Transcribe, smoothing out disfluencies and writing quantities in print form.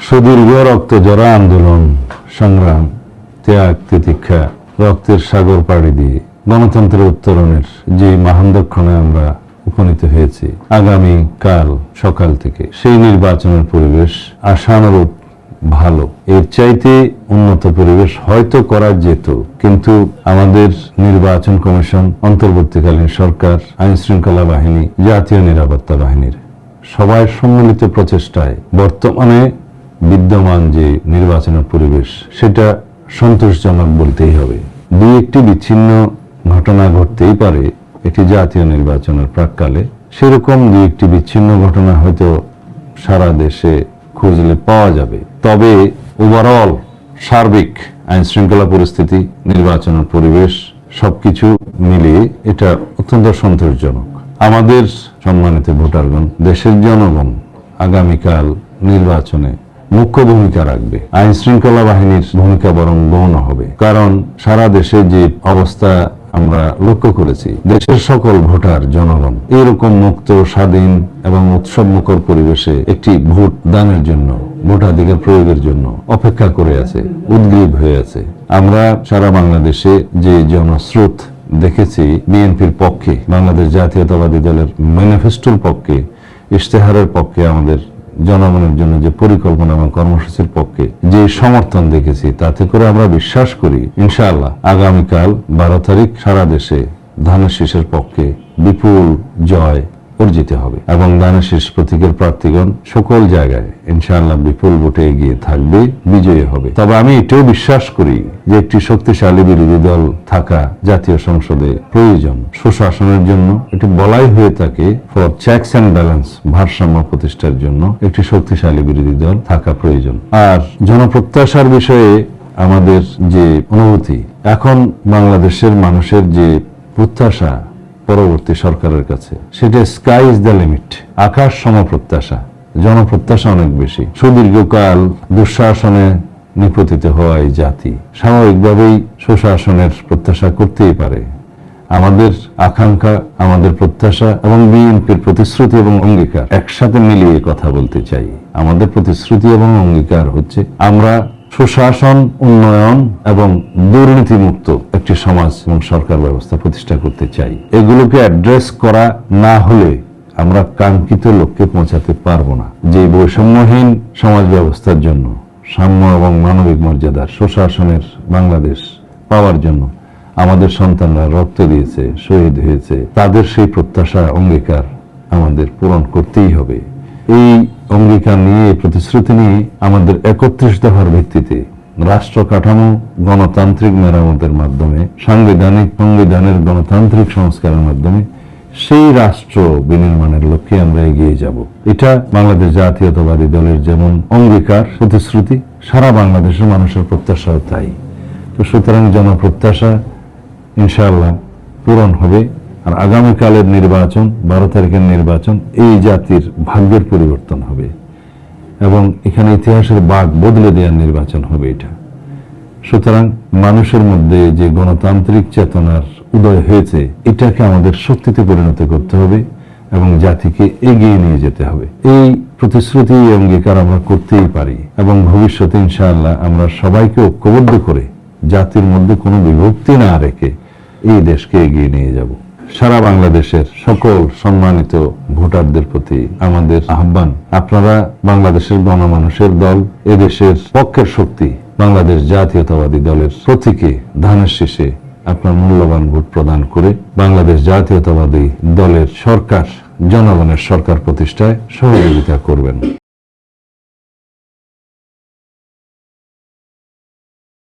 সুদীর্ঘ রক্ত জরা আন্দোলন সংগ্রাম ত্যাগ তিতিক্ষা রক্তের সাগর পাড়ি দিয়ে গণতন্ত্রের উত্তরণের যে মহানদক্ষণে আমরা উপনীত হয়েছি, আগামী কাল সকাল থেকে সেই নির্বাচনের পরিবেশ আশানুরূপ ভালো। এর চাইতে উন্নত পরিবেশ হয়তো করা যেত, কিন্তু আমাদের নির্বাচন কমিশন, অন্তর্বর্তীকালীন সরকার, আইন শৃঙ্খলা বাহিনী, জাতীয় নিরাপত্তা বাহিনীর সবাই সম্মিলিত প্রচেষ্টায় বর্তমানে বিদ্যমান যে নির্বাচনের পরিবেশ সেটা সন্তোষজনক বলতেই হবে। দুই একটি বিচ্ছিন্ন ঘটনা ঘটতেই পারে এটি জাতীয় নির্বাচনের প্রাক্কালে, সেরকম দুই একটি বিচ্ছিন্ন ঘটনা হয়তো সারা দেশে খুঁজলে পাওয়া যাবে। তবে ওভারঅল সার্বিক আইন শৃঙ্খলা পরিস্থিতি, নির্বাচনের পরিবেশ সবকিছু মিলিয়ে এটা অত্যন্ত সন্তোষজনক। আমাদের সম্মানিত ভোটারগণ, দেশের জনগণ আগামীকাল নির্বাচনে মুখ্য ভূমিকা রাখবে। আইন শৃঙ্খলা বাহিনীর ভূমিকা বরং গৌণ হবে, কারণ সারা দেশে যে অবস্থা আমরা লক্ষ্য করেছি, দেশের সকল ভোটার জনগণ এরকম মুক্ত, স্বাধীন এবং উৎসবমুখর পরিবেশে একটি ভোট দানের জন্য, ভোটাধিকার প্রয়োগের জন্য অপেক্ষা করে আছে, উদ্গ্রীব হয়ে আছে। আমরা সারা বাংলাদেশে যে জনস্রোত দেখেছি বিএনপির পক্ষে, বাংলাদেশ জাতীয়তাবাদী দলের ম্যানিফেস্টোর পক্ষে, ইশতেহারের পক্ষে, আমাদের জনগণের জন্য যে পরিকল্পনা এবং কর্মসূচির পক্ষে যে সমর্থন দেখেছি, তাতে করে আমরা বিশ্বাস করি ইনশাআল্লাহ আগামীকাল 12 তারিখ সারা দেশে ধানের শীষের পক্ষে বিপুল জয় অর্জিত হবে এবং ধানের শীষ প্রতীকের প্রার্থীগণ সকল জায়গায় ইনশাআল্লাহ বিপুল ভোটে এগিয়ে থাকবে, বিজয়ী হবে। তবে আমি এটাও বিশ্বাস করি যে একটি শক্তিশালী বিরোধী দল থাকা জাতীয় সংসদে প্রয়োজন। সুশাসনের জন্য এটি বলাই হয়ে থাকে, ফর চেকস অ্যান্ড ব্যালেন্স, ভারসাম্য প্রতিষ্ঠার জন্য একটি শক্তিশালী বিরোধী দল থাকা প্রয়োজন। আর জনপ্রত্যাশার বিষয়ে আমাদের যে অনুভূতি, এখন বাংলাদেশের মানুষের যে প্রত্যাশা পরবর্তী সরকারের কাছে, সেটা স্কাই ইজ দ্য লিমিট, আকাশ সম প্রত্যাশা। জনপ্রত্যাশা অনেক বেশি। সুদীর্ঘকাল দুঃশাসনে নিপতিত হওয়া এই জাতি স্বাভাবিকভাবেই সুশাসনের প্রত্যাশা করতেই পারে। আমাদের আকাঙ্ক্ষা, আমাদের প্রত্যাশা এবং বিএনপির প্রতিশ্রুতি এবং অঙ্গীকার একসাথে মিলিয়ে কথা বলতে চাই। আমাদের প্রতিশ্রুতি এবং অঙ্গীকার হচ্ছে আমরা সুশাসন, উন্নয়ন এবং দুর্নীতিমুক্ত একটি সমাজ এবং সরকার ব্যবস্থা প্রতিষ্ঠা করতে চাই। এগুলোকে অ্যাড্রেস করা না হলে আমরা কাঙ্ক্ষিত লক্ষ্যে পৌঁছাতে পারবো না। যে বৈষম্যহীন সমাজ ব্যবস্থার জন্য, সাম্য এবং মানবিক মর্যাদার সুশাসনের বাংলাদেশ পাওয়ার জন্য আমাদের সন্তানরা রক্ত দিয়েছে, শহীদ হয়েছে, তাদের সেই প্রত্যাশা, অঙ্গীকার আমাদের পূরণ করতেই হবে। এই অঙ্গীকার নিয়ে, এই প্রতিশ্রুতি নিয়ে আমাদের 31 দফার ভিত্তিতে রাষ্ট্র কাঠামো গণতান্ত্রিক মেরামতের মাধ্যমে, সংবিধানের গণতান্ত্রিক সংস্কারের মাধ্যমে সেই রাষ্ট্র বিনির্মাণের লক্ষ্যে আমরা এগিয়ে যাব। এটা বাংলাদেশ জাতীয়তাবাদী দলের যেমন অঙ্গীকার, প্রতিশ্রুতি, সারা বাংলাদেশের মানুষের প্রত্যাশাও তাই। তো সুতরাং জনপ্রত্যাশা ইনশাআল্লাহ পূরণ হবে। আর আগামীকালের নির্বাচন, 12 তারিখের নির্বাচন, এই জাতির ভাগ্যের পরিবর্তন হবে এবং এখানে ইতিহাসের বাঁক বদলে দেওয়ার নির্বাচন হবে এটা। সুতরাং মানুষের মধ্যে যে গণতান্ত্রিক চেতনার উদয় হয়েছে, এটাকে আমাদের শক্তিতে পরিণত করতে হবে এবং জাতিকে এগিয়ে নিয়ে যেতে হবে। এই প্রতিশ্রুতি, অঙ্গীকার আমরা করতেই পারি এবং ভবিষ্যতে ইনশাআল্লাহ আমরা সবাইকে ঐক্যবদ্ধ করে জাতির মধ্যে কোনো বিভক্তি না রেখে এই দেশকে এগিয়ে নিয়ে যাব। সারা বাংলাদেশের সকল সম্মানিত ভোটারদের প্রতি আমাদের আহ্বান, আপনারা বাংলাদেশের গণমানুষের দল, এদেশের পক্ষের শক্তি বাংলাদেশ জাতীয়তাবাদী দলের প্রতীকে ধানের শীষে আপনার মূল্যবান ভোট প্রদান করে বাংলাদেশ জাতীয়তাবাদী দলের সরকার, জনগণের সরকার প্রতিষ্ঠায় সহযোগিতা করবেন।